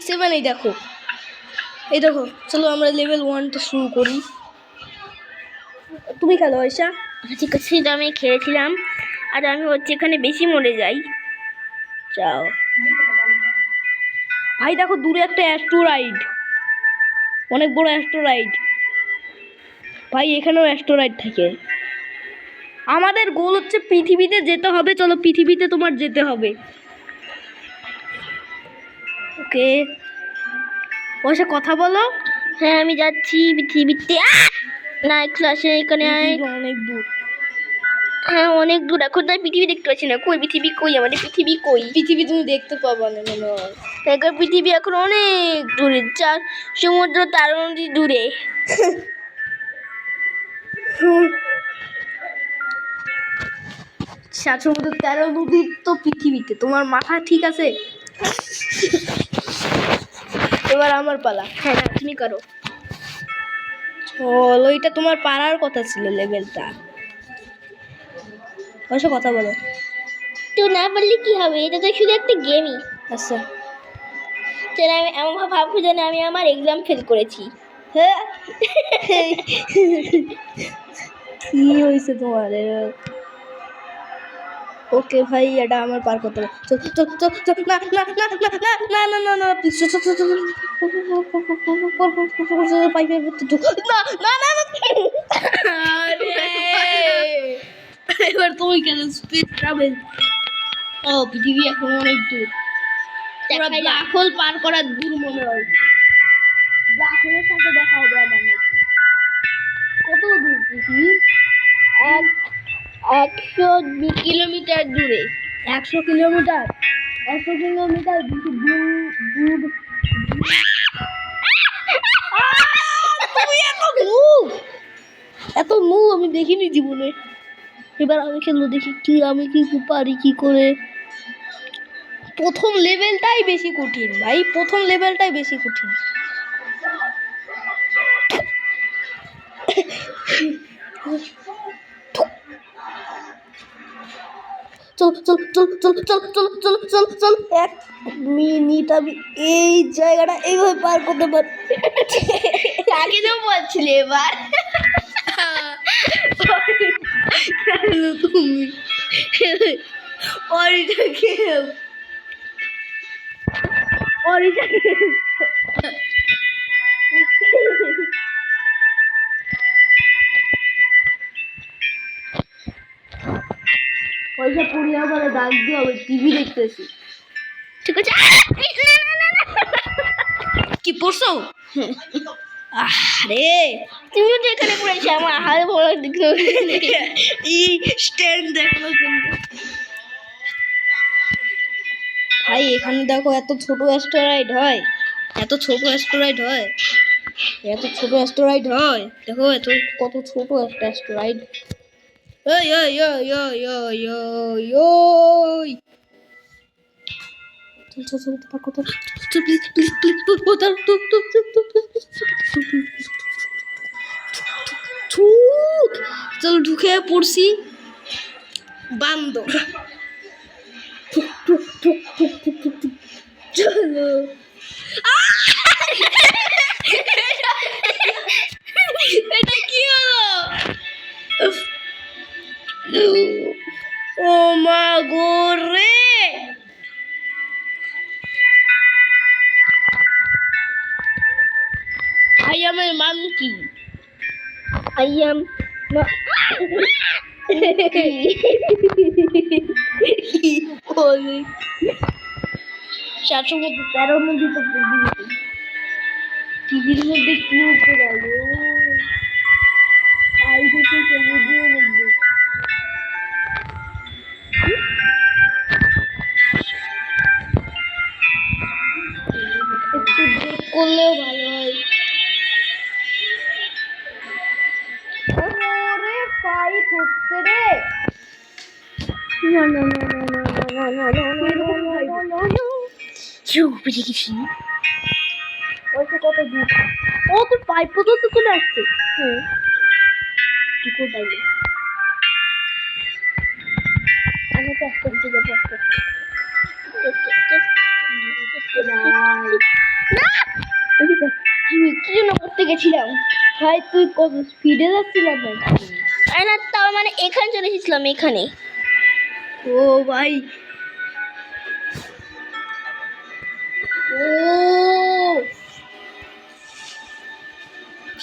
7 এই দেখো চলো আমরা লেভেল 1টা শুরু করি। তুমি খেলো আয়শা। ঠিক আছে, আমি খেলেছিলাম আর আমি হচ্ছে এখানে বেশি মরে যাই। যাও ভাই, দেখো দূরে একটা অ্যাস্টেরয়েড, অনেক বড় অ্যাস্টেরয়েড ভাই, এখানেও অ্যাস্টেরয়েড থাকে। আমাদের গোল হচ্ছে পৃথিবীতে যেতে হবে। চলো পৃথিবীতে তোমার যেতে হবে। ওকে ওর কথা বলো। হ্যাঁ আমি যাচ্ছি পৃথিবীতে। না একটু আসে এখানে অনেক দূর। হ্যাঁ অনেক দূর, এখন তো পৃথিবী দেখতে পাচ্ছি না। কই পৃথিবী, কই আমাদের পৃথিবী, কই পৃথিবী তুমি দেখতে পাবা না মনে হয়। এখন পৃথিবী এখন অনেক দূরে, চার সমুদ্র তার নদী দূরে। সমুদ্র 13 নদী তো পৃথিবীতে। তোমার মাথা ঠিক আছে? এবার আমার পালা। হ্যাঁ না তুমি করো। চলো, এটা তোমার পারার কথা ছিল লেভেলটা। অবশ্য কথা বলো। তো না পারলে কি হবে, এটা তো শুধু একটা গেমই। আচ্ছা তাহলে আমি এমন ভাবছি যেন আমি আমার এক্সাম ফেল করেছি। হ্যাঁ কি হয়েছে তোমার? ওকে ভাই, এটা আমার পার করতে হবে। না না না না না প্লিজ এবার তুমি কেন স্পিড ট্রাভেল? ও পৃথিবী এখন অনেক দূর। ব্ল্যাক হোল পার করার দূর মনে হয়। ব্ল্যাক হোলের সাথে দেখা হবে আমার নাকি। কত দূর পৃথিবী? 100 কিলোমিটার দূরে। 100 কিলোমিটার? 100 কিলোমিটার দূর। এত মুভ আমি দেখিনি জীবনে। এবার আমি খেলবো, দেখি কি আমি কি পারি কি করে। প্রথম লেভেলটাই বেশি কঠিন ভাই, প্রথম লেভেলটাই বেশি কঠিন। চল চল চল চল চল চল চল চল চল 1 মিনিট আমি এই জায়গাটা এইভাবে পার করতে পারি। কাকে তো বলছিলে এবার? তুমি অরিটা গেম, অরিটা গেম। পয়সা পুড়িয়ে বলে ডাক দিয়ে হবে, টিভি দেখতেছি। ঠিক আছে। কি পড়ছো? আরে তুমিও তো এখানে পড়েছো, আমার হাতে বড় দেখতে এই স্ট্যান্ড দেখলো কিন্তু ভাই। এখানে দেখো এত ছোট অ্যাস্টেরয়েড হয়, এত ছোট অ্যাস্টেরয়েড হয়, এত ছোট অ্যাস্টেরয়েড হয়। দেখো এত কত ছোট একটা অ্যাস্টেরয়েড। ওই ওই ওই ওই ওই ওই ওই চল চল চল পার করতে হবে। চল প্লিজ প্লিজ প্লিজ চল ঢুকে পড়ছি বান্দর। চলো এটা কি হলো? ও মা গো রে, I am a monkey. I am কি বলে? 700 মধ্যে 13 মধ্যে তো টিভির মধ্যে কি হতে পারে? তাই দেখে সমুদ্রের মধ্যে একটু ব্রেক করলেও ভালো হয়। ওরে ফাইট হচ্ছে রে। no no no no no no no no no no no. বুঝে গেছি। ওইটা কত দূর? ও তো পাইপ পর্যন্ত চলে আসছে। কি করে পাইলে? আমি তো আসতে যাবো। গেছিলাম। ভাই তুই কত স্পিডে যাচ্ছিলাম ভাই? আরে না, তাও মানে এখানে চলে এসেছিলাম, এখানে। ও ভাই, ও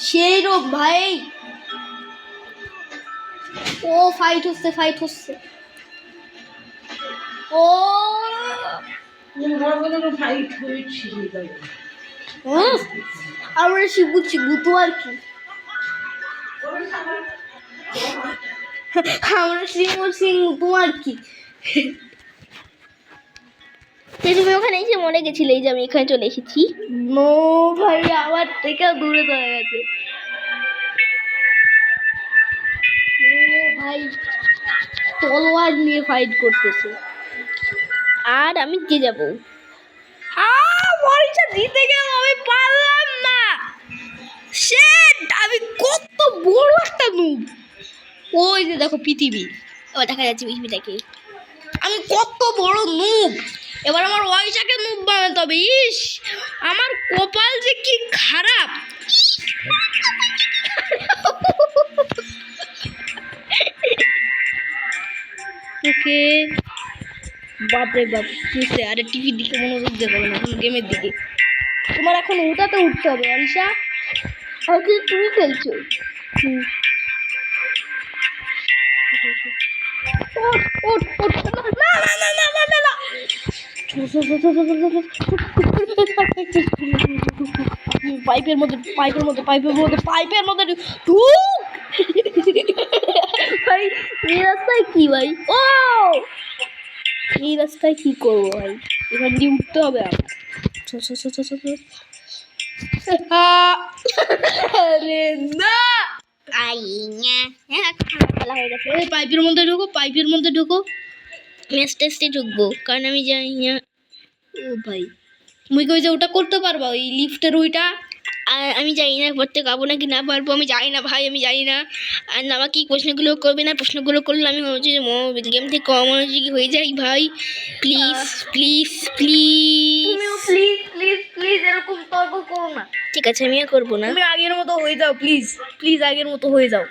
সেই রূপ ভাই। ও ফাইট হচ্ছে, ফাইট হচ্ছে। ও আমরা শিখুচ্ছি গুতো আর কি, আমরা সিং তোমার কি। তুমি ওখানে এসে মরে গেছিলে, এই যে আমি এখানে চলে এসেছি। নো ভাই, আমার থেকে দূরে চলে গেছে। ও ভাই তলোয়ার নিয়ে ফাইট করতেছে, আর আমি কে যাব? মরিচা জিতে গেল, আমি পারলাম না। শিট, আমি কত বড় একটা নুব। ওই যে দেখো পৃথিবী, ও দেখা যাচ্ছে পৃথিবীটাকে। আমি কত বড় নুব। এবার আমার ওয়াইশাকে নুব বানাতে হবে। ইস, আমার কপাল যে কি খারাপ। ওকে, বাপরে বাপ, কিসে? আরে টিভির দিকে মনোযোগ দেবে না, এখন গেমের দিকে। তোমার এখন ওটাতে উঠতে হবে অরিশা। আর কিন্তু তুমি খেলছো। ওঠ ওঠ ওঠ, না না না না না না না। পাইপের মধ্যে পাইপের মধ্যে পাইপের মধ্যে পাইপের মধ্যে ঢুক। ভাই এই রাস্তায় কি ভাই? ও এই রাস্তায় কি করবো ভাই? এখান দিয়ে উঠতে হবে আমার। আরে না, খেলা হয়ে গেছে। এই পাইপের মধ্যে ঢুকো, পাইপের মধ্যে ঢুকো। আস্তে আস্তে ঢুকবো, কারণ আমি জানি না। ও ভাই, তুমি কই যে ওটা করতে পারবা, ওই লিফটের ওইটা? আর আমি জানি না করতে পারবো নাকি না পারবো, আমি জানি না ভাই, আমি জানি না। আর আমাকে এই প্রশ্নগুলো করবে না, প্রশ্নগুলো করলে আমি হচ্ছে গেম থেকে অমনোযোগী হয়ে যাই ভাই। প্লিজ প্লিজ প্লিজ তুমিও প্লিজ প্লিজ প্লিজ এরকম তর্ক করো না। ঠিক আছে, আমি আর করবো না। তুমি আগের মতো হয়ে যাও প্লিজ, প্লিজ আগের মতো হয়ে যাও,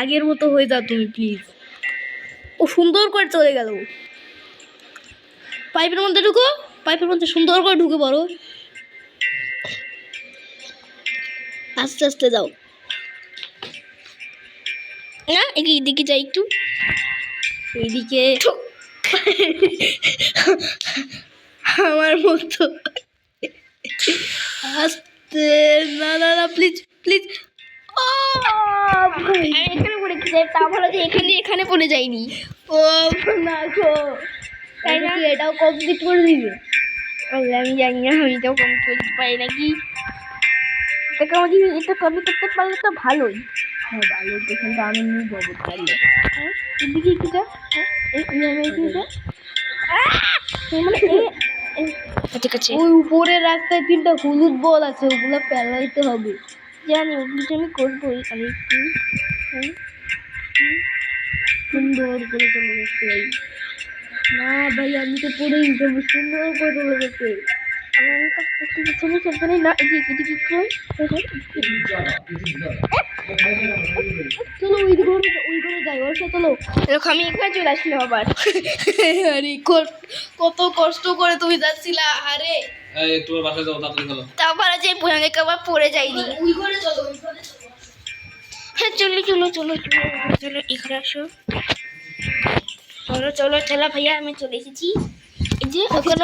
আগের মতো হয়ে যাও তুমি প্লিজ। ও সুন্দর করে চলে গেল। পাইপের মধ্যে ঢুকো, পাইপের মধ্যে সুন্দর করে ঢুকে পড়ো। আস্তে আস্তে যাও। না, এদিকে যাই একটু। এইদিকে আমার মতো আস্তে, না না না প্লিজ প্লিজ। আমি এখানে পড়ে গেছি, তা ভালো যে এখানে পড়ে যাইনি। ও না গো, তাই না? এটাও কমপ্লিট করে দিবে? আমি জানি না, আমি তো কম করতে পারি নাকি। এটা কমপ্লিট করতে পারলে তো ভালোই। হ্যাঁ ভালো তো, কিন্তু আমি নিয়ে যাবো তাহলে। এদিকে কি যা? ঠিক আছে, ওই উপরের রাস্তায় 3টা হলুদ বল আছে, ওগুলো ফেলাইতে হবে। জানি ওগুলো আমি করবোই। আর একটু সুন্দর করে চলে গেছে ভাই। না ভাই, আমি তো পড়েই যাবো। সুন্দর করে চলে গেছে। আমার কাছ থেকে পিছনে চলতে না, এদিকে কই? চলো ওই ঘরে, ওই ঘরে যাই। ওর সাথে চলো। দেখো আমি এখানে চলে আসলাম আবার। আরে কত কষ্ট করে তুমি যাচ্ছিলা। আরে একটু বাসায় যাও, তাড়াতাড়ি চলো। তারপর যে ভয়ানক আবার পড়ে যায়নি। ওই ঘরে চলো, ওই ঘরে চলো। হ্যাঁ চলো চলো চলো চলো চলো, এখানে আসো। চলো চলো চলো ভাইয়া, আমি চলে এসেছি। এই যে ওখানে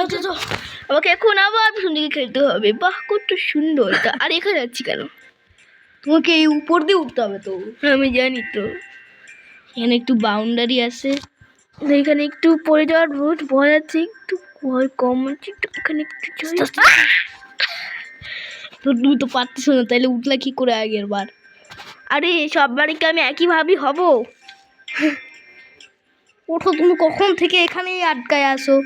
আমাকে এখন আবার পিছন দিকে খেলতে হবে। বাহ, কত সুন্দর। আর এখানে যাচ্ছি কেন? তোমাকে এই উপর দিয়ে উঠতে হবে তো। আমি জানি তো। এখানে একটু বাউন্ডারি আছে। এখানে একটু পড়ে যাওয়ার রোড ভয় আছে, একটু ভয় কম আছে, একটু এখানে একটু তো তুমি তো পারতেছো না, তাইলে উঠলা কি করে আগের বার? আরে সব বাড়িকে আমি একইভাবেই হব। ওঠো, তুমি কখন থেকে এখানেই আটকায় আসো?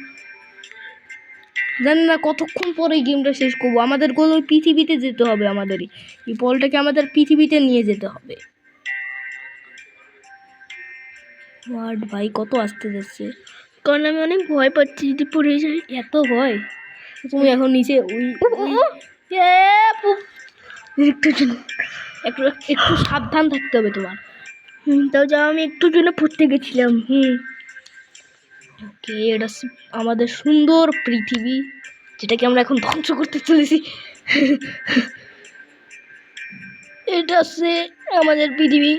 জানি না কতক্ষণ পরে এই গেমটা শেষ করবো। আমাদের গোল ওই পৃথিবীতে যেতে হবে, আমাদের এই বলটাকে আমাদের পৃথিবীতে নিয়ে যেতে হবে। ওয়ার্ড ভাই কত আসতে যাচ্ছে, কারণ আমি অনেক ভয় পাচ্ছি যদি পড়ে যাই। এত ভয়। তুমি এখন নিচে ওই একটু জন্য একটু একটু সাবধান থাকতে হবে তোমার। তাও যাও, আমি একটু জন্য পড়তে গেছিলাম। ওকে, এটা আমাদের সুন্দর পৃথিবী, যেটাকে আমরা এখন ধ্বংস করতে চলেছি। এটা হচ্ছে আমাদের পৃথিবী।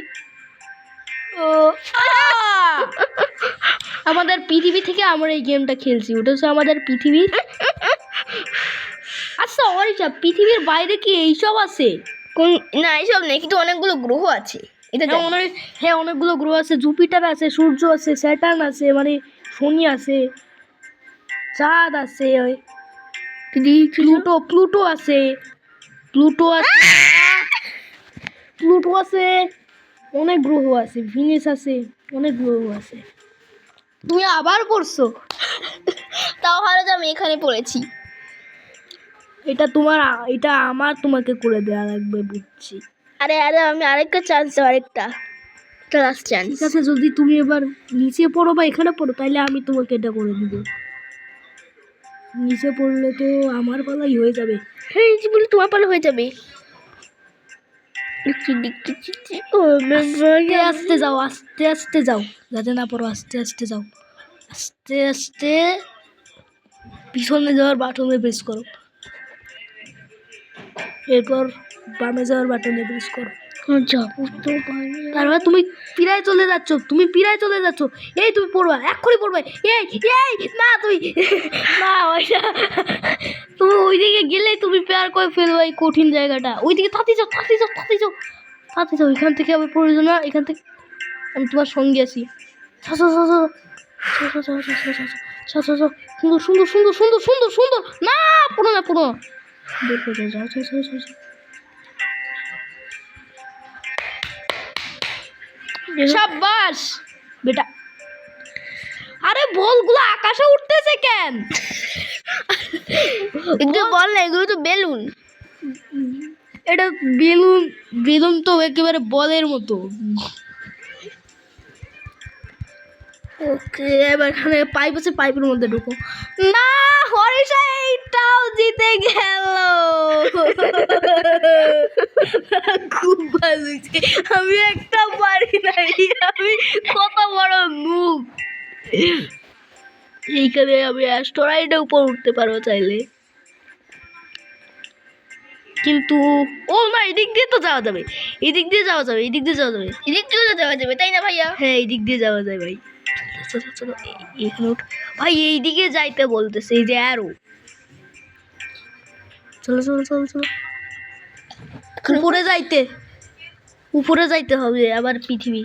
ও আমাদের পৃথিবী থেকে আমরা এই গেমটা খেলছি, ওটা হচ্ছে আমাদের পৃথিবী। আচ্ছা ওইসব পৃথিবীর বাইরে কি এইসব আছে? কোন না, এইসব নেই, কিন্তু অনেকগুলো গ্রহ আছে। এটা জানি। হ্যাঁ অনেকগুলো গ্রহ আছে, জুপিটার আছে, সূর্য আছে, স্যাটার্ন আছে, মানে শনি আছে, চাঁদ আছে, প্লুটো প্লুটো আছে, প্লুটো আছে, প্লুটো আছে, অনেক গ্রহ আছে, ভিনাস আছে, অনেক গ্রহ আছে। তুমি আবার পড়ছো? তাও ভালো যে আমি এখানে পড়েছি। এটা আমার তোমাকে করে দেওয়া লাগবে, বুঝছি। আরে আমি আরেকটা চান্স, আরেকটা লাস্ট চান্স। ঠিক আছে, যদি তুমি এবার নিচে পড়ো বা এখানে পড়ো তাহলে আমি তোমাকে এটা করে দিব। নিচে পড়লে তো আমার পালাই হয়ে যাবে। হ্যাঁ, নিচে বলে তোমার পালে হয়ে যাবে। আস্তে আস্তে যাও, আস্তে আস্তে যাও, যাতে না পড়ো, আস্তে আস্তে যাও, আস্তে আস্তে পিছনে যাওয়ার বাটনে প্রেস করো, এরপর বামে যাওয়ার বাটনে প্রেস করো। তারপর তুমি পিরায় চলে যাচ্ছ, এই তুমি পড়বা, এক্ষুনি পড়বে। এই না তুমি না ওইটা, তুমি ওইদিকে গেলে তুমি পেয়ার করে ফেলবে এই কঠিন জায়গাটা। ওইদিকে তাতে যাও, এখান থেকে আবার পড়ে না, এখান থেকে আমি তোমার সঙ্গে আছি। সুন্দর সুন্দর সুন্দর সুন্দর সুন্দর সুন্দর, না পড়ো না, যাও। শাবাশ বেটা। আরে বলগুলো আকাশে উঠতেছে কেন? এগুলো বল না, এগুলো তো বেলুন। এটা বেলুন তো একেবারে বলের মতো। ওকে, এবার এখানে পাইপ আছে, পাইপের মধ্যে ঢুকো। না, হরিষা এইটাও জিতে গেল। খুব ভালো হয়েছে, আমি একটা পারি নাই, আমি কত বড় নুব। এইখানে আমি অ্যাস্টেরয়েডের উপর উঠতে পারবো চাইলে, কিন্তু ও না, এদিক দিয়ে তো যাওয়া যাবে, এদিক দিয়ে যাওয়া যাবে। এদিক দিয়েও যাওয়া যাবে, তাই না ভাইয়া? হ্যাঁ, এই দিক দিয়ে যাওয়া যায় ভাই। চলো এখানে উঠ ভাই, এইদিকে যাইতে বলতেছে, এই যে অ্যারো। চলো উপরে যাইতে হবে আবার পৃথিবী।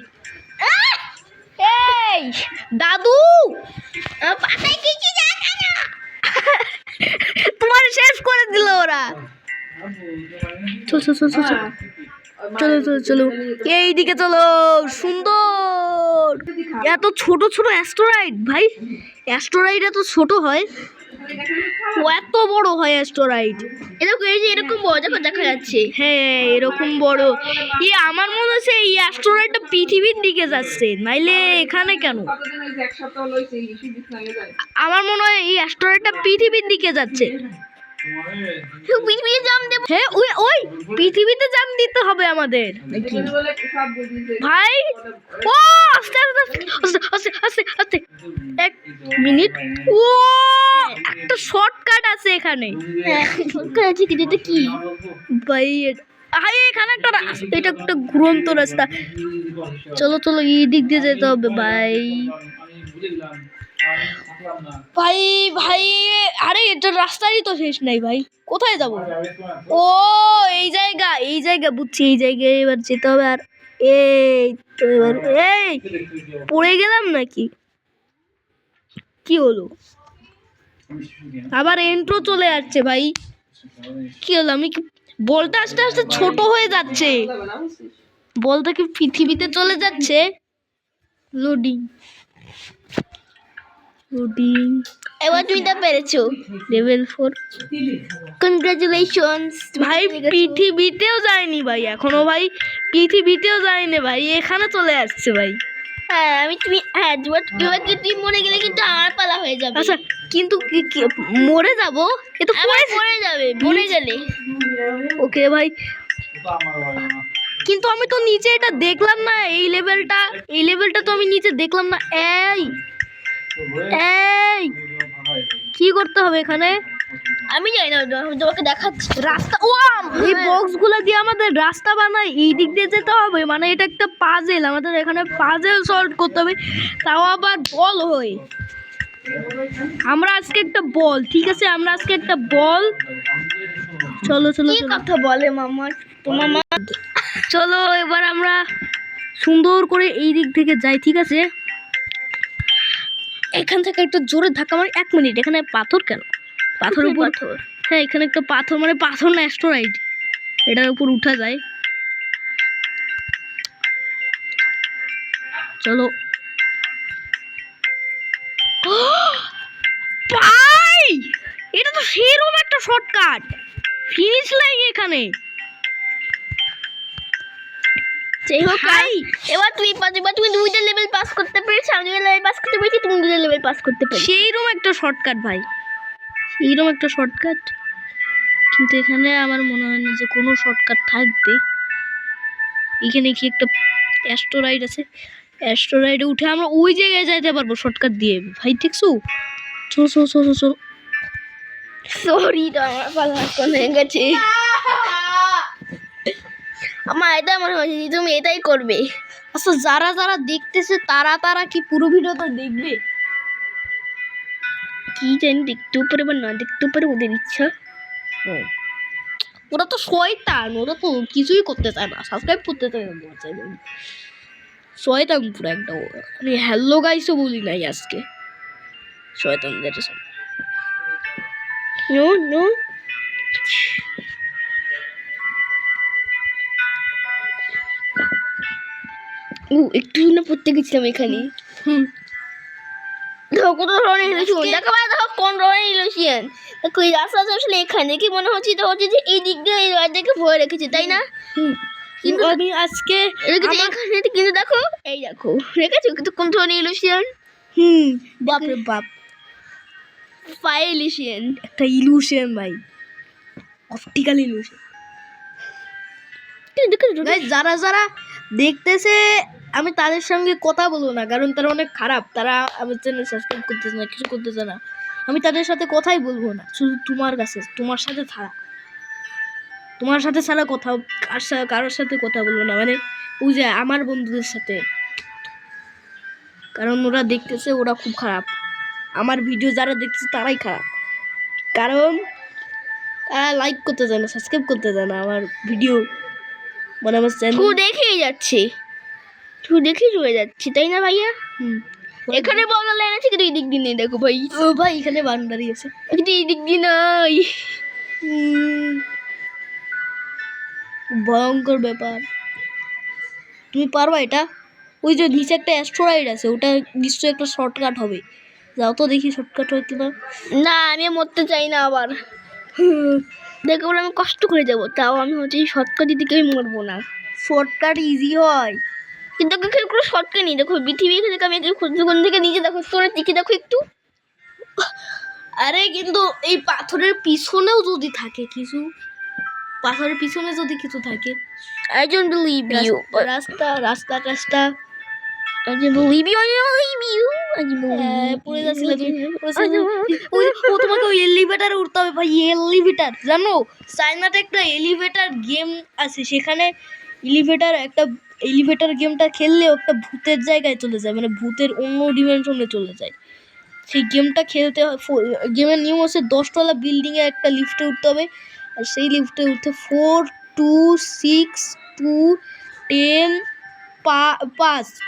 এই দাদু, পাতায় কিছু দেখা না। তোমার শেষ করে দিল ওরা। চলো এইদিকে চলো। সুন্দর, এত ছোট ছোট অ্যাস্টেরয়েড ভাই, অ্যাস্টেরয়েড এত ছোট হয়, ও এত বড় হয় অ্যাস্টেরয়েড। এরকম বড় দেখো দেখা যাচ্ছে। হ্যাঁ এরকম বড়। আমার মনে হচ্ছে এই অ্যাস্টেরয়েডটা পৃথিবীর দিকে যাচ্ছে, নাইলে এখানে কেন? আমার মনে হয় এই অ্যাস্টেরয়েডটা পৃথিবীর দিকে যাচ্ছে। পৃথিবীতে জাম দেব। হ্যাঁ ওই পৃথিবীতে জাম দিতে হবে আমাদের নাকি ভাই? ও আস্তে আস্তে 1 মিনিট। ও একটা শর্টকাট আছে এখানে। শর্টকাট আছে, কিন্তু এটা কি ভাই? এখানে এটা একটা ঘুরন্ত রাস্তা। চলো এই দিক দিয়ে যেতে হবে ভাই। ভাই আরে এটা রাস্তারই তো শেষ নাই ভাই, কোথায় যাব? ও এই জায়গা বুঝছি, এই জায়গায় এবার যেতে হবে। আর এই তো এবার এই পড়ে গেলাম নাকি? কি হলো? আবার এন্ট্রো চলে আসছে ভাই, কি হলো? আমি কি বলটা আস্তে আস্তে ছোট হয়ে যাচ্ছে? বলটা কি পৃথিবীতে চলে যাচ্ছে? লোডিং। এবার তুমি তা পেরেছো। লেভেল 4। কনগ্রাচুলেশনস ভাই পৃথিবীতেও যায়নি ভাই এখনো, ভাই পৃথিবীতেও যায়নি ভাই, এখানে চলে আসছে ভাই। তুমি মরে গেলে কিন্তু আমার পালা হয়ে যাবে। আচ্ছা কিন্তু মরে যাবো, এ তো মরে যাবে মরে গেলে। ওকে ভাই কিন্তু আমি তো নিচে এটা দেখলাম না, এই লেভেলটা তো আমি নিচে দেখলাম না। এই এই কি করতে হবে এখানে? আমি জানি না, আমি তোমাকে দেখাচ্ছি। রাস্তা, ও এই বক্সগুলো দিয়ে আমাদের রাস্তা বানায়, এই দিক দিয়ে যেতে হবে, মানে এটা একটা পাজেল, আমাদের এখানে পাজেল সলভ করতে হবে, তাও আবার বল হয়। আমরা আজকে একটা বল, ঠিক আছে, আমরা আজকে একটা বল। চলো চলো কি চলো। কথা বলে মামা, তোমার মা? চলো এবার আমরা সুন্দর করে এই দিক থেকে যাই, ঠিক আছে। এখান থেকে একটা জোরে ধাক্কা মারি। 1 মিনিট, এখানে পাথর কেন? পাথরের উপর, পাথর? হ্যাঁ এখানে একটা পাথর, মানে পাথর না, অ্যাস্টেরয়েড, এটার উপর উঠা যায়। চলো ভাই, এটা তো সেরকম একটা শর্টকাট, ফিনিশ লাইন এখানে। যাই হোক, ভাই এবার তুমি 2টা লেভেল পাস করতে পেরেছো, আমি 2টা লেভেল পাস করতে পেরেছি, তুমি 2টা লেভেল পাস করতে পেরেছো। সেইরকম একটা শর্টকাট ভাই, এইরকম একটা শর্টকাট, কিন্তু এখানে আমার মনে হয় না যে কোনো শর্টকাট থাকবে। এখানে কি একটা অ্যাস্টেরয়েড আছে, অ্যাস্টেরয়েডে উঠে আমরা ওই জায়গায় যাইতে পারবো শর্টকাট দিয়ে ভাই, ঠিক চো? চলো চলো চলো চলো। সরি, তো আমার পালা কোন হয়ে গেছে। আমার এটা মনে হচ্ছে যে তুমি এটাই করবে। আচ্ছা, যারা যারা দেখতেছে তারা কি পুরো ভিডিওটা দেখবে? কি জানি, দেখতেও পারে বা না দেখতেও পারে, ওদের ইচ্ছা। ওরা তো শয়তান, ওরা তো কিছুই করতে চায় না, সাবস্ক্রাইব করতে চায় না, শয়তান পুরো একটা। আমি হ্যালো গাইসও বলি নাই আজকে, শয়তানদের সাথে। নো নো, একটু না পড়তে গেছিলাম এখানে। হুম, দেখো কত ধরনের ইলুশন, দেখো ভাই, দেখো কোন ধরনের ইলুশন। দেখো এই রাস্তা আসলে এখানে কি মনে হচ্ছে, এটা হচ্ছে যে এই দিক দিয়ে এই রাস্তাকে ভরে রেখেছে, তাই না? হুম। কিন্তু আমি আজকে এখানে কিন্তু দেখো, এই দেখো রেখেছো কিন্তু কোন ধরনের ইলুশন। বাপরে বাপ, ফায়ার ইলুশন। একটা ইলুশন ভাই, অপটিক্যাল ইলুশন। গাইস, যারা যারা দেখতেছে আমি তাদের সঙ্গে কথা বলবো না, কারণ তারা অনেক খারাপ, তারা আমার চ্যানেল সাবস্ক্রাইব করতেছে না, কিছু করতেছে না। আমি তাদের সাথে কথাই বলবো না, শুধু তোমার কাছে, তোমার সাথে ছাড়া, তোমার সাথে ছাড়া কথা, কারোর সাথে কথা বলবো না, মানে ওই যে আমার বন্ধুদের সাথে, কারণ ওরা দেখতেছে, ওরা খুব খারাপ। আমার ভিডিও যারা দেখতেছে তারাই খারাপ, কারণ তারা লাইক করতে জানে, সাবস্ক্রাইব করতে জানে আমার ভিডিও, মানে আমার চ্যানেল। তুই দেখেই যাচ্ছে, তুই দেখেই চলে যাচ্ছি, তাই না ভাইয়া? এখানে বলা লাইন আছে কিন্তু এই দিক দিয়ে নেই, দেখো ভাই। ও ভাই, এখানে বাউন্ডারি আছে, কিন্তু এই দিক দিয়ে নাই। ভয়ঙ্কর ব্যাপার। তুমি পারবা এটা? ওই যে নিচে একটা অ্যাস্টেরয়েড আছে, ওটা নিশ্চয়ই একটা শর্টকাট হবে, যাও তো দেখি শর্টকাট হয় কিনা। না, আমি মরতে চাই না আবার। দেখো বলে আমি কষ্ট করে যাবো, তাও আমি হচ্ছে শর্টকাট দিকে আমি মরবো না। শর্টকাট ইজি হয়, কিন্তু এখানে কোনো শর্টকাট নেই। দেখো পৃথিবী থেকে আমি কোন থেকে নিচে দেখো, তোর দিকে দেখো একটু। আরে কিন্তু এই পাথরের পিছনেও যদি থাকে কিছু, পাথরের পিছনে যদি কিছু থাকে, I don't believe you. রাস্তা রাস্তা রাস্তা I don't believe you. I don't believe you. I don't believe পড়ে যাচ্ছিলে তুমি, you. ও তোমাকে ওই এলিভেটারে উঠতে হবে ভাই, এলিভেটার, জানো চায়নাতে একটা এলিভেটার গেম আছে, সেখানে এলিভেটার গেমটা খেললে একটা ভূতের জায়গায় চলে যায়, মানে ভূতের অন্য ডিমেনশনে চলে যায়। সেই গেমটা খেলতে হয়, গেমের নিয়ম হচ্ছে 10তলা বিল্ডিংয়ে একটা লিফটে উঠতে হবে, আর সেই লিফটে উঠতে 4 2 6 2 10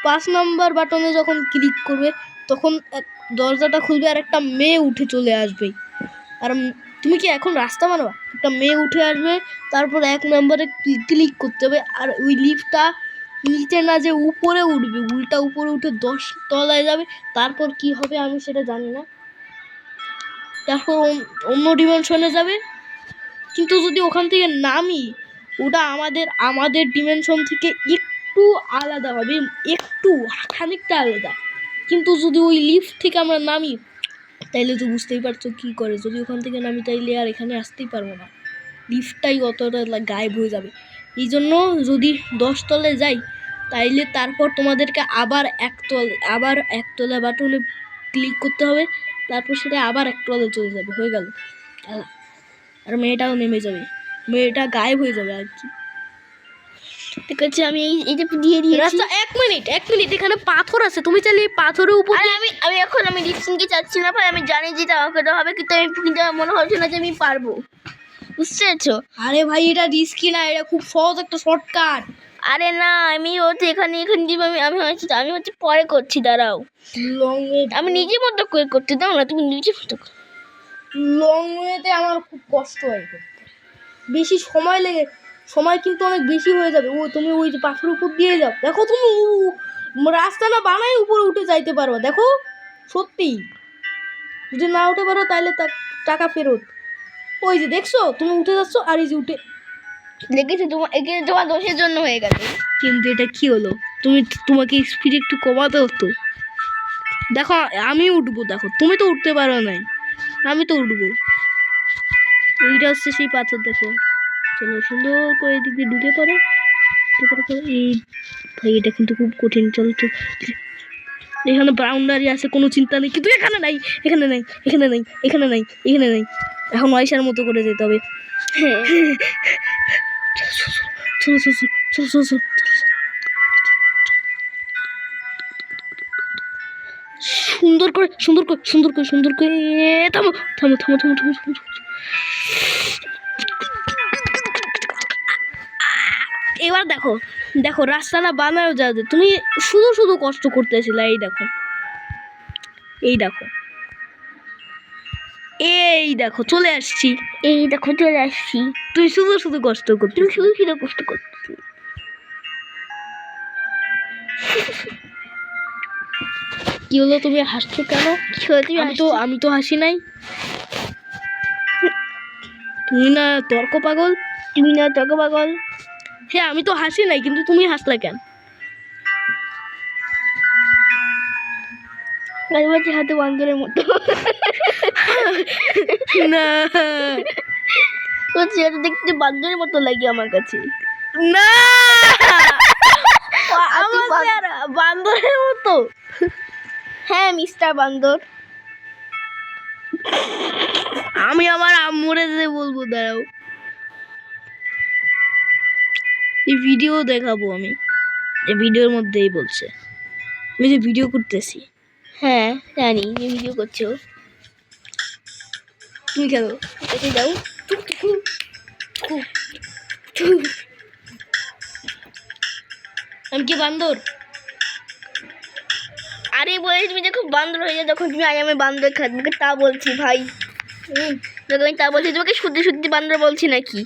5 নম্বর বাটনে যখন ক্লিক করবে তখন দরজাটা খুলবে আর একটা মেয়ে উঠে চলে আসবে। আর তুমি কি এখন রাস্তা মানবা, একটা মেয়ে উঠে আসবে, তারপর 1 নম্বরে ক্লিক করতে হবে, আর ওই লিফটটা নিচে না যে উপরে উঠবে, উল্টা উপরে উঠে 10 তলায় যাবে। তারপর কি হবে আমি সেটা জানি না, তারপর অন্য ডিমেনশনে যাবে। কিন্তু যদি ওখান থেকে নামি, ওটা আমাদের ডিমেনশন থেকে একটু আলাদা হবে, একটু খানিকটা আলাদা। কিন্তু যদি ওই লিফট থেকে আমরা নামি, তাইলে তো বুঝতেই পারছো কি করে, যদি ওখান থেকে নামি তাইলে আর এখানে আসতেই পারবো না, লিফটটাই অতটা গায়েব হয়ে যাবে। এই জন্য যদি 10 তলে যাই তাইলে তারপর তোমাদেরকে আবার একতলা বাটনে ক্লিক করতে হবে, তারপর সেটা আবার একতলে চলে যাবে, হয়ে গেল। আর মেয়েটাও নেমে যাবে, মেয়েটা গায়েব হয়ে যাবে আর কি। ঠিক আছে, আমি এইটা দিয়ে দিয়েছি। রাস্তা 1 মিনিট, এখানে পাথর আছে, তুমি চাইলে এই পাথরের উপর আরে আমি এখন রিস্কিংকে চাচ্ছি না ভাই, আমি জানি যে এটা আমাকে দেওয়া হবে, কিন্তু আমার মনে হচ্ছে না যে আমি পারবো, বুঝতে পেরেছো? আরে ভাই এটা রিস্কি না, এটা খুব সহজ একটা শর্টকাট। আরে না, আমি হচ্ছে এখানে দিব, আমি হচ্ছে পরে করছি, দাঁড়াও। লং আমি নিজে মতো করে করতে দাও না, তুমি নিজে মতো করো। লং ওয়েতে আমার খুব কষ্ট হয় করতে, বেশি সময় কিন্তু অনেক বেশি হয়ে যাবে। তুমি ওই যে পাথরের উপর দিয়ে যাও, দেখো তুমি রাস্তা না বানাই উপরে উঠে যাইতে পারো, দেখো সত্যি। যদি না উঠে পারো তাহলে টাকা ফেরত। ওই যে দেখছো তুমি উঠে যাচ্ছ, আর এই যে উঠে দেখেছি তোমার দোষের জন্য হয়ে গেল। কিন্তু এটা কি হলো, তোমাকে স্পিড একটু কমাতে হতো। দেখো আমি উঠবো, দেখো তুমি তো উঠতে পারো নাই, আমি তো উঠবো। এইটা হচ্ছে সেই পাথর, দেখো। চলো সুন্দর করে এদিক দিয়ে ঢুকে পড়ো। এই ভাই এটা কিন্তু খুব কঠিন। চল চল, এখানে বাউন্ডারি আছে, কোনো চিন্তা নেই, কিন্তু এখানে নাই, এখানে নাই, এখানে নাই, এখানে নাই, এখানে নাই। এখন আয়সার মতো করে যেতে হবে। হ্যাঁ, চলো চলো চলো চলো চলো। সুন্দর করে সুন্দর করে সুন্দর করে সুন্দর করে থামো থামো থামো থামো থামো থামো। এবার দেখো দেখো রাস্তাটা বানাও যাবে, তুমি শুধু শুধু কষ্ট করতেছিলে। এই দেখো এই দেখো এই দেখো চলে আসছি, এই দেখো চলে আসছি। তুই শুধু শুধু কষ্ট করতে। তুমি শুধু শুধু কষ্ট করছো। কি হলো, তুমি হাসছো কেন? আমি তো হাসি নাই। তুমি না তর্ক পাগল। হ্যাঁ আমি তো হাসি নাই, কিন্তু তুমি হাসলা কেন? হাতে বান্দরের মতো। না চেহারা দেখতে বান্দরের মতো লাগে আমার কাছে। না আমার চেহারা বান্দরের মতো? হ্যাঁ মিস্টার বান্দর। আমি আমার আম্মুরে যে বলবো, দাঁড়াও এই ভিডিও দেখাবো। আমি এই ভিডিওর মধ্যেই বলছে, আমি যে ভিডিও করতেছি। হ্যাঁ জানি যে ভিডিও করছো। তুমি কেন এসে যাও। আমি কি বান্দর? আরে বলে তুমি যখন বান্দর হয়ে যাও, তখন তুমি আমি বান্দর খাবো, তা বলছি ভাই। যখন আমি তা বলছি, তোমাকে সত্যি সত্যি বান্দর বলছি নাকি?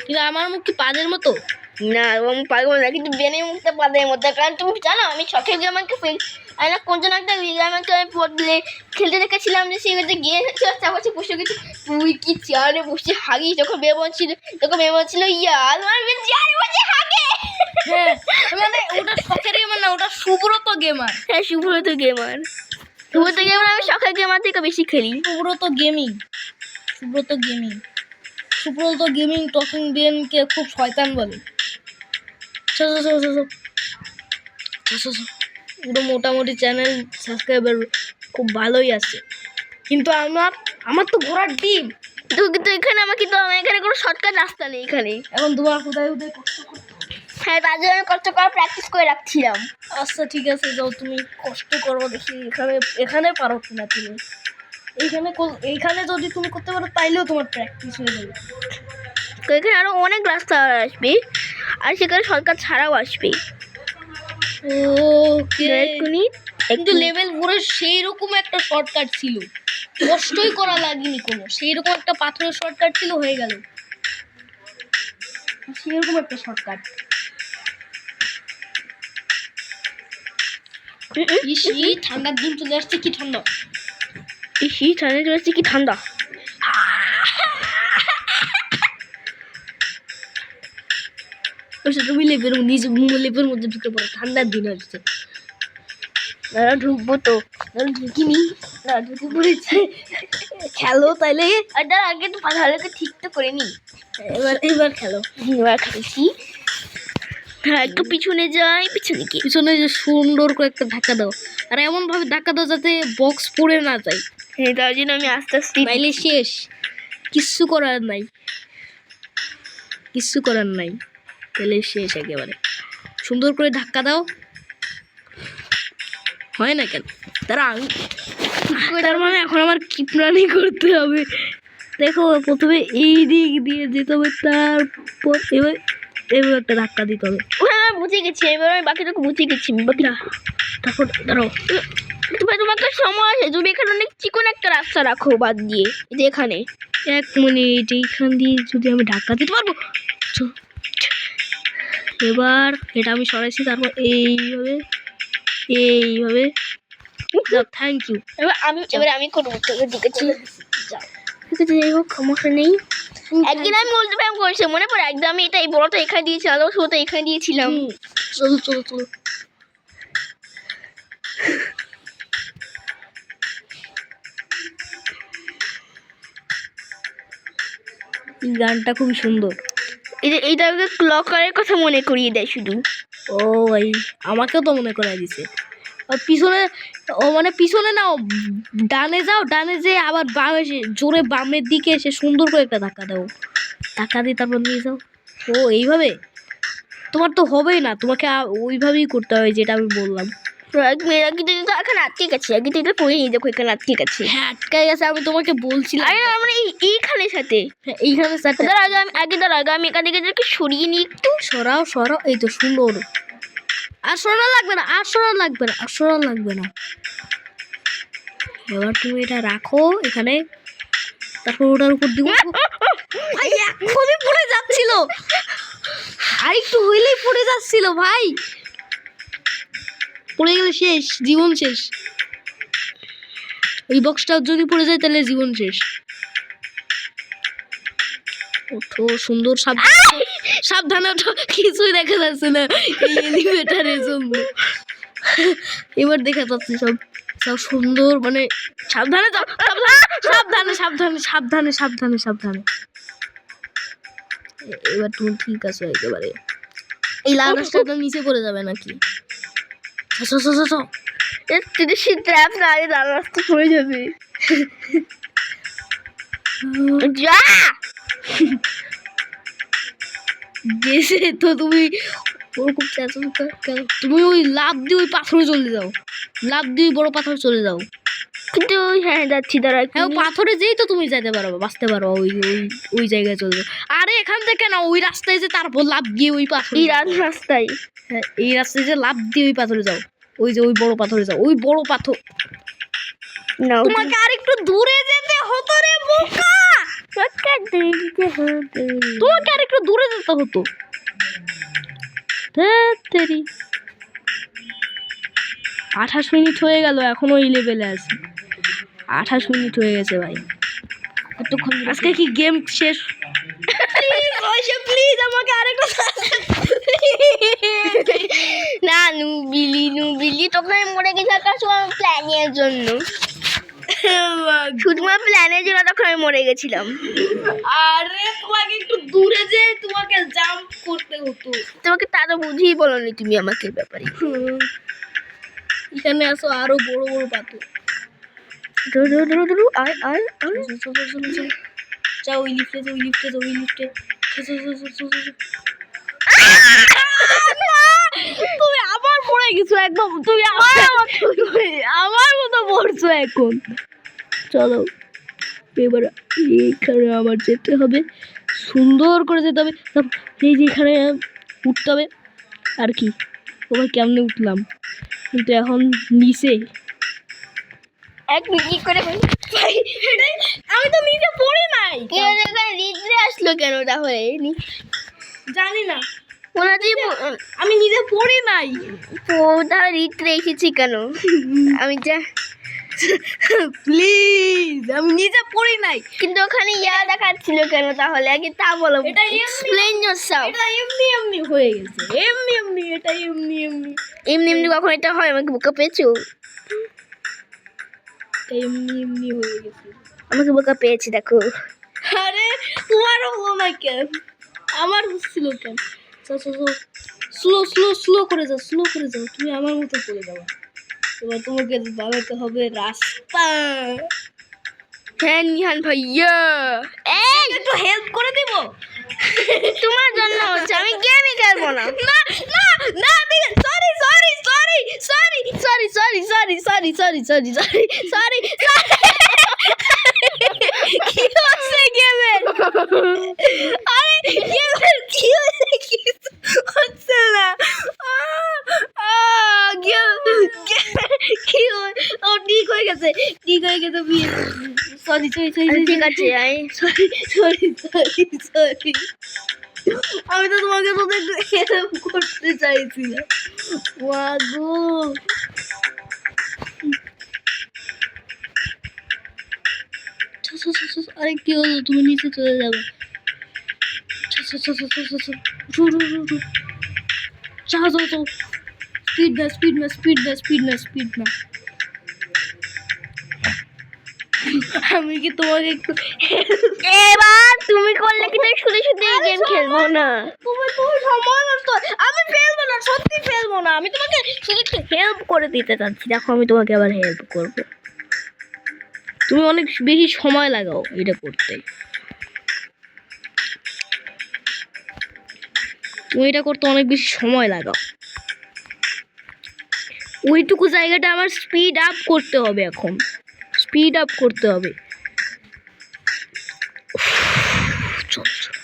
কিন্তু আমার মুখ কি পাদের মতো? না আমি পারবো না, কিন্তু বেনের মুখটা পাদের মতো। কারণ তুমি জানো আমি শখের গিয়ে আমাকে আমি না কোন একটা আমাকে আমি খেলতে দেখেছিলাম, যে সেই গিয়ে চাপাচ্ছি বসে গেছি। তুই কি চেয়ারে বসে হাগিস, যখন মেয়ে বলছিল ইয়া তোমার চেয়ারে বসে হাগে। হ্যাঁ মানে ওটা শখের গেমার না, ওটা সুব্রত গেমার। হ্যাঁ সুব্রত গেমার আমি শখের গেমার থেকে বেশি খেলি। সুব্রত গেমিং টকিং বেনকে খুব শয়তান বলে। পুরো মোটামুটি চ্যানেল সাবস্ক্রাইবার খুব ভালোই আছে, কিন্তু আমার তো ঘোড়ার ডিম। কিন্তু এখানে আমার এখানে কোনো শর্টকাট রাস্তা নেই এখানে। এখন তোমার কোথায় কোথায় কষ্ট করতে? হ্যাঁ তার জন্য আমি কষ্ট করা প্র্যাকটিস করে রাখছিলাম। আচ্ছা ঠিক আছে, যাও তুমি কষ্ট করবো, দেখি এখানে পারো কিনা তুমি। এইখানে যদি তুমি করতে পারো তাইলেও তোমার প্র্যাকটিস হয়ে যাবে। তো এখানে আরো অনেক রাস্তা আসবে, আর সেখানে সরকার ছাড়াও আসবে। কিন্তু লেভেল 4 সেই রকম একটা শর্টকাট ছিল, কষ্টই করা লাগেনি কোনো, সেই রকম একটা পাথরের শর্টকাট ছিল, হয়ে গেল সেরকম একটা শর্টকাট। ঠান্ডার দিন চলে আসছে, কি ঠান্ডা! কি ঠান্ডা! তুমি লেপের মধ্যে ঢুকে পড়ো, ঠান্ডার দিন আসছে। ঢুকবো তো, ঢুকিনি, ঢুকে পড়েছি। খেলো তাইলে। আর তার আগে তো ভালোকে ঠিক তো করে নি। এবার খেলো। এবার খাইছি। হ্যাঁ একটু পিছনে যাই, পিছনে গিয়ে পিছনে যে সুন্দর করে একটা ধাক্কা দাও, আর এমন ভাবে ধাক্কা দাও যাতে বক্স পড়ে না যায়, হ্যাঁ তার জন্য আমি আস্তে আস্তে নাইলে শেষ। কিচ্ছু করার নাই, কিচ্ছু করার নাই, তাহলে শেষ একেবারে। সুন্দর করে ধাক্কা দাও। হয় না কেন? তার মানে এখন আমার কি প্ল্যানিং করতে হবে দেখো। প্রথমে এই দিক দিয়ে যেতে হবে, তারপর এবার এবার একটা ধাক্কা দিতে হবে। ওরা আমি বুঝে গেছি, এবার আমি বাকিটুকু বুঝে গেছি। বাকিটা তারপর দাঁড়াও, তোমাকে সময় আছে, তুমি এখানে অনেক চিকন একটা রাস্তা রাখো বাদ দিয়ে, এই যে এখানে 1 মিনিট। এইখান দিয়ে যদি আমি ধাক্কা দিতে পারবো। এবার এটা আমি সরাইছি, তারপর এইভাবে এইভাবে। Thank you. এবার আমি করবো, ঠিক আছে ঠিক আছে, যাই হোক সমস্যা নেই। একদিন আমি উল্টো ব্যায়াম করেছি মনে পড়ে, একদিন আমি এটা এই বড়টা এখানে দিয়েছিলাম, ছোটটা এখানে দিয়েছিলাম। চলো চলো চলো। এই গানটা খুবই সুন্দর। এইটা আমাকে ক্লকারের কথা মনে করিয়ে দেয় শুধু। ও ভাই, আমাকেও তো মনে করাই দিছে। আর পিছনে, ও মানে পিছনে না, ডানে যাও, ডানে যেয়ে আবার বামে জোরে বামের দিকে এসে সুন্দর করে একটা ধাক্কা দাও, ধাক্কা দিয়ে তারপর নিয়ে যাও। ও এইভাবে তোমার তো হবেই না, তোমাকে ওইভাবেই করতে হবে যেটা আমি বললাম। এখানে আটকে গেছে, আগে তো এটা করে নিয়ে দেখো, এখানে আটকে গেছে। হ্যাঁ আটকে গেছে, আমি তোমাকে বলছিলাম। আরে আমরা এইখানের সাথে এইখানে আগে আমি এখান থেকে এটাকে সরিয়ে নিই একটু। সরাও সরাও, এই তো সুন্দর। আর সরা লাগবে না, আর সরা লাগবে না, আর সরা লাগবে না। এবার তুমি এটা রাখো এখানে, তারপর ওটার উপর দিব। ভাই এখনই পড়ে যাচ্ছিল, আর একটু হইলেই পড়ে যাচ্ছিল ভাই। পড়ে গেলে শেষ, জীবন শেষ। এই বক্সটা যদি পড়ে যায় তাহলে জীবন শেষ। ওঠো সুন্দর, সাবধানে সাবধানে ওঠো, কিছুই দেখা যাচ্ছে না এই এলিভেটরের জন্য। এবার দেখা যাচ্ছে সব সব সুন্দর, মানে সাবধানে যাও, সাবধানে সাবধানে সাবধানে সাবধানে সাবধানে। এবার তুমি ঠিক আছে একেবারে। এই লাল রাস্তাটা নিচে পড়ে যাবে নাকি? রাস্তা পড়ে যাবে। যা গেছে তো তুমি ওরকম কেন? তুমি ওই লাভ দিয়ে ওই পাথরে চলে যাও, লাভ দিয়ে বড় পাথর চলে যাও। কিন্তু হ্যাঁ যাচ্ছি, দাঁড়া। হ্যাঁ পাথরে যেই তো তুমি যাইতে পারো, বাঁচতে পারো, ওই ওই ওই জায়গায় চলে যাও। আরে এখান থেকে না, ওই রাস্তায় যে তারপর লাভ দিয়ে ওই পাথর, এই রাস্তায়, হ্যাঁ এই রাস্তায় যে লাভ দিয়ে ওই পাথরে যাও, ওই যে ওই বড় পাথরে যাও, ওই বড় পাথর। না তোমাকে আর একটু দূরে যেতে হতো রে বোকা, তোমাকে আর একটু দূরে যেতে হতো। তেরি 28 মিনিট হয়ে গেল, এখনো এই লেভেলে আছে। 28 মিনিট হয়ে গেছে ভাই। আজকে কি গেম শেষ? প্লিজ আমাকে আরেকটা না, নুবিলি তখন আমি মরে গেছি আমার প্ল্যানের জন্য, শুধুমাত্র প্ল্যানের জন্য তখন আমি মরে গেছিলাম। আরে তোমাকে একটু দূরে যে তোমাকে জাম্প করতে হতো। তোমাকে তারা বুঝিয়ে বলনি তুমি আমাকে ব্যাপারে। এখানে আসো, আরো বড় বড় পাথর। যাও ওই লিফটে, যাও ওই লিফটে, যাও ওই লিফটে। তুমি আবার পড়ে গেছো একদম, তুমি আমার মতো পড়ছো এখন। চলো এবার এইখানে আবার যেতে হবে, সুন্দর করে যেতে হবে। এই যে এখানে উঠতে হবে আর কি। ওবার কেমনে উঠলাম, কিন্তু এখন নিচে এক মিনিট করে আমি তো নিচে পড়ে নাই। রিদ্রে আসলো কেন তাহলে জানি না, আমি নিজে পড়ে নাই। তাহলে রিদ্রে এসেছি কেন? আমি যা প্লিজ, আমি নিজে পড়ি নাই। কিন্তু ওখানে ইয়া দেখাচ্ছিল কেন তাহলে, আগে তা বলো। এটা এক্সপ্লেইন ইয়োরসেলফ। এটা এমনি এমনি হয়ে গেছে, এমনি এমনি, এটা এমনি এমনি এমনি এমনি কখন এটা হয়? আমাকে বোকা পেয়েছো? এমনি এমনি হয়ে গেছে। আমাকে বোকা পেয়েছে দেখো। আরে তোমারও হলো না হয় কেন? আমার হচ্ছিল কেন? স্লো স্লো স্লো করে যাও, স্লো করে যাও, তুমি আমার মতো করে যাও। এবার তোমাকে বানাতে হবে রাস্তা। হ্যাঁ নিহান ভাইয়া, এই একটু হেল্প করে দিব। তোমার জন্য হচ্ছে, আমি গেমই খেলবো না। না না না, sorry sorry sorry sorry sorry sorry sorry sorry sorry sorry sorry sorry. কি হচ্ছে গেমের? আরে গেমের কি হচ্ছে? কিছু হচ্ছে না। কি ও ঠিক হয়ে গেছে, ঠিক হয়ে গেছে। সরি সরি সরি, ঠিক আছে, সরি সরি সরি সরি। আমি তো তোমাকে শুধু একটু হেল্প করতে চাইছিলাম। মাগো আরে কি হলো? তুমি নিচে চলে যাবে। স্পিড না স্পিড না স্পিড না স্পিড না স্পিড না। আমি কি তোমাকে একটু এবার তুমি করলে কি, তুই শুধু শুধু গেম খেলবো না। তুমি তুমি সময় নষ্ট। আমি ফেলবো না, সত্যি ফেলবো না। আমি তোমাকে শুধু একটু হেল্প করে দিতে চাচ্ছি। দেখো আমি তোমাকে আবার হেল্প করবো। তুমি অনেক বেশি সময় লাগাও এটা করতে। তুমি এটা করতে অনেক বেশি সময় লাগাও। ওইটুকু জায়গাটা আমার স্পিড আপ করতে হবে। এখন স্পিড আপ করতে হবে। চল চল।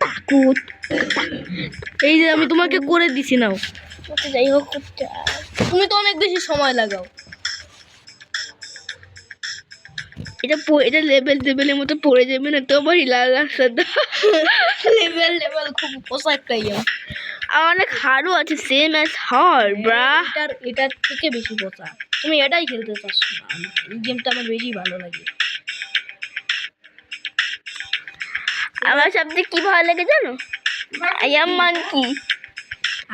তাকুত। এই যে আমি তোমাকে করে দিছি, নাও। যাই হোক, তুমি তো অনেক বেশি সময় লাগাও। এটা লেভেল লেভেলের মতো পড়ে যাবে না তো আমার লাল রাস্তাটা। লেভেল লেভেল খুব পোষা একটা ইয়ে। আর অনেক হারও আছে, সেম অ্যাজ হার ব্রা। এটার থেকে বেশি পোষা। তুমি এটাই খেলতে চাচ্ছ না? এই গেমটা আমার বেশি ভালো লাগে। আমার সবচেয়ে কি ভালো লাগে জানো? I am monkey.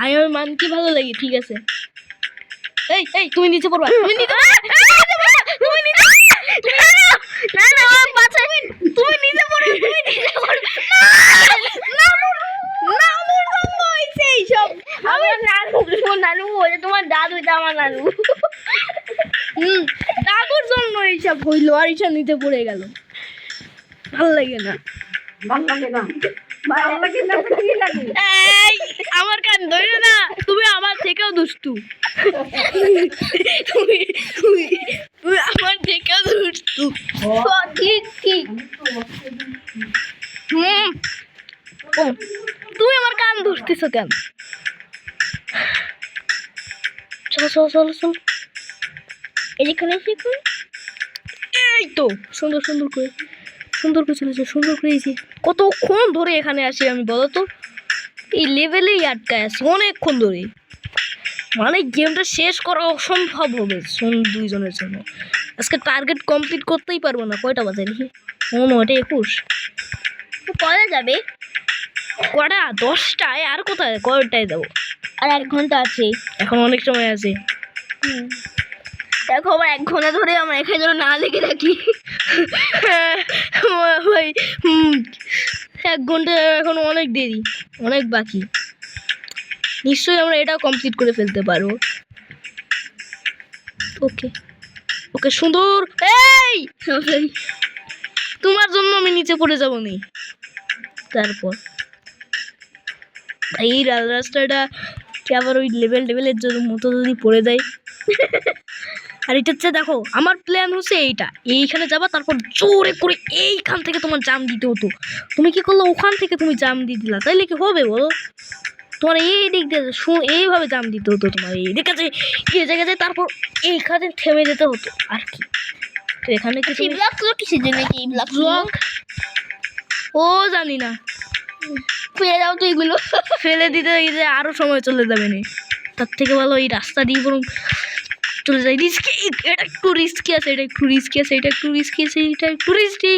আমার মান কি ভালো লাগে? ঠিক আছে, এই এই তুমি নিচে পড়বা। তুমি নিচে তুমি নিচে না না, আমার পাশে তুমি নিচে পড়বে, তুমি নিচে পড়বে। নানুর জন্য হয়েছে এইসব। আমার নানু, নানু ওই যে তোমার দাদু, এটা আমার নানু। দাদুর জন্য এইসব হইলো, আর এইসব নিচে পড়ে গেল। ভালো লাগে না। এই, আমার কান ধরে না। তুমি আমার থেকেও দুষ্টু। তুমি তুমি তুমি আমার থেকেও দুষ্টু। ঠিক ঠিক। ও, তুমি আমার কান ধরতেছো কেন? চলো চলো চলো চলো। এখানে শিখুন। এই তো সুন্দর সুন্দর করে, সুন্দর করে চলেছে, সুন্দর করে। এই যে কতক্ষণ ধরে এখানে আসি আমি, বলো তো? এই লেভেলেই আটকায় আছি অনেকক্ষণ ধরে। মানে গেমটা শেষ করা অসম্ভব হবে দুইজনের জন্য। আজকে টার্গেট কমপ্লিট করতেই পারবো না। কয়টা বাজে দেখি? ওটা 21। কবে যাবে? কটা? 10টায়। আর কোথায়, কয়টায় যাবো? আর 1 ঘন্টা আছে। এখন অনেক সময় আছে। দেখো আবার 1 ঘন্টা ধরে আমরা এখানে যেন না লেগে থাকি। ভাই 1 ঘন্টা এখন অনেক দেরি, অনেক বাকি। নিশ্চয়ই আমরা এটাও কমপ্লিট করে ফেলতে পারবো। ওকে ওকে সুন্দর। এই তোমার জন্য আমি নিচে পড়ে যাবো নি। তারপর এই রাস্তাটা কি আবার ওই লেভেলের জন্য মতো যদি পড়ে যায়। আর এটা হচ্ছে, দেখো আমার প্ল্যান হচ্ছে এইটা, এইখানে যাবা, তারপর জোরে করে এইখান থেকে তোমার জাম দিতে হতো। তুমি কি করলো? ওখান থেকে তুমি জাম দিয়ে দিলা, তাইলে কি হবে বলো? তোমার এই দিক দিয়ে এইভাবে জাম দিতে হতো। তোমার এই দিকে যে এই জায়গায় যায়, তারপর এইখানে থেমে যেতে হতো আর কি। তো এখানে কিছু এই ব্লকগুলো কিসের জন্য? এই ব্লক ও জানি না। ফেলে দাও তো এগুলো। ফেলে দিতে যে আরো সময় চলে যাবে না। তার থেকে ভালো এই রাস্তা দিয়ে বরং চলে যায়। রিস্কি, এটা একটু রিস্কি আছে, এটা একটু রিস্কি আছে, এটা একটু রিস্কি আছে, এটা একটু রিস্কি,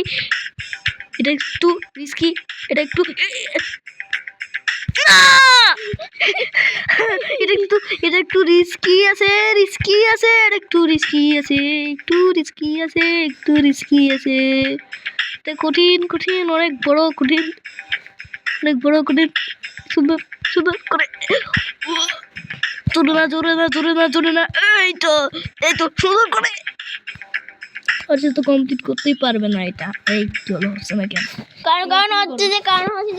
এটা একটু রিস্কি, এটা একটু এটা একটু রিস্কি আছে, এটা কঠিন, অনেক বড় কঠিন, সুন্দর করে জোরে না, এই তো সুন্দর করে। আচ্ছা, তো কমপ্লিট করতেই পারবে না এটা, এই চলো হচ্ছে না কেন? কারণ হচ্ছে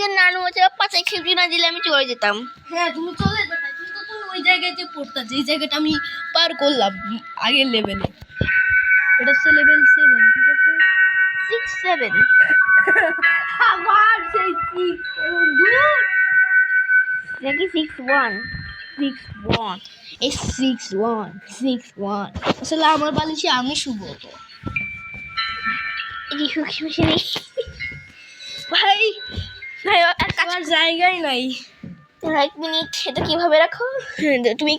যে নানু হচ্ছে পাশে খিচুড়ি না দিলে আমি চলে যেতাম। হ্যাঁ, তুমি চলে যেতে, কিন্তু তুমি ওই জায়গায় যে পড়তা, যে জায়গাটা আমি পার করলাম আগের লেভেলে, এটা হচ্ছে লেভেল 7, ঠিক আছে? 6-7 আবার সেই 6 দূর নাকি 6-1 এই 6-1 আসলে আমার বালিশে আমি শুভ তো। এই যে খুশি নেই ভাই ভাই এক কাজ আমার জায়গায় নাই। 1 মিনিট, এটা কিভাবে রাখো তুমি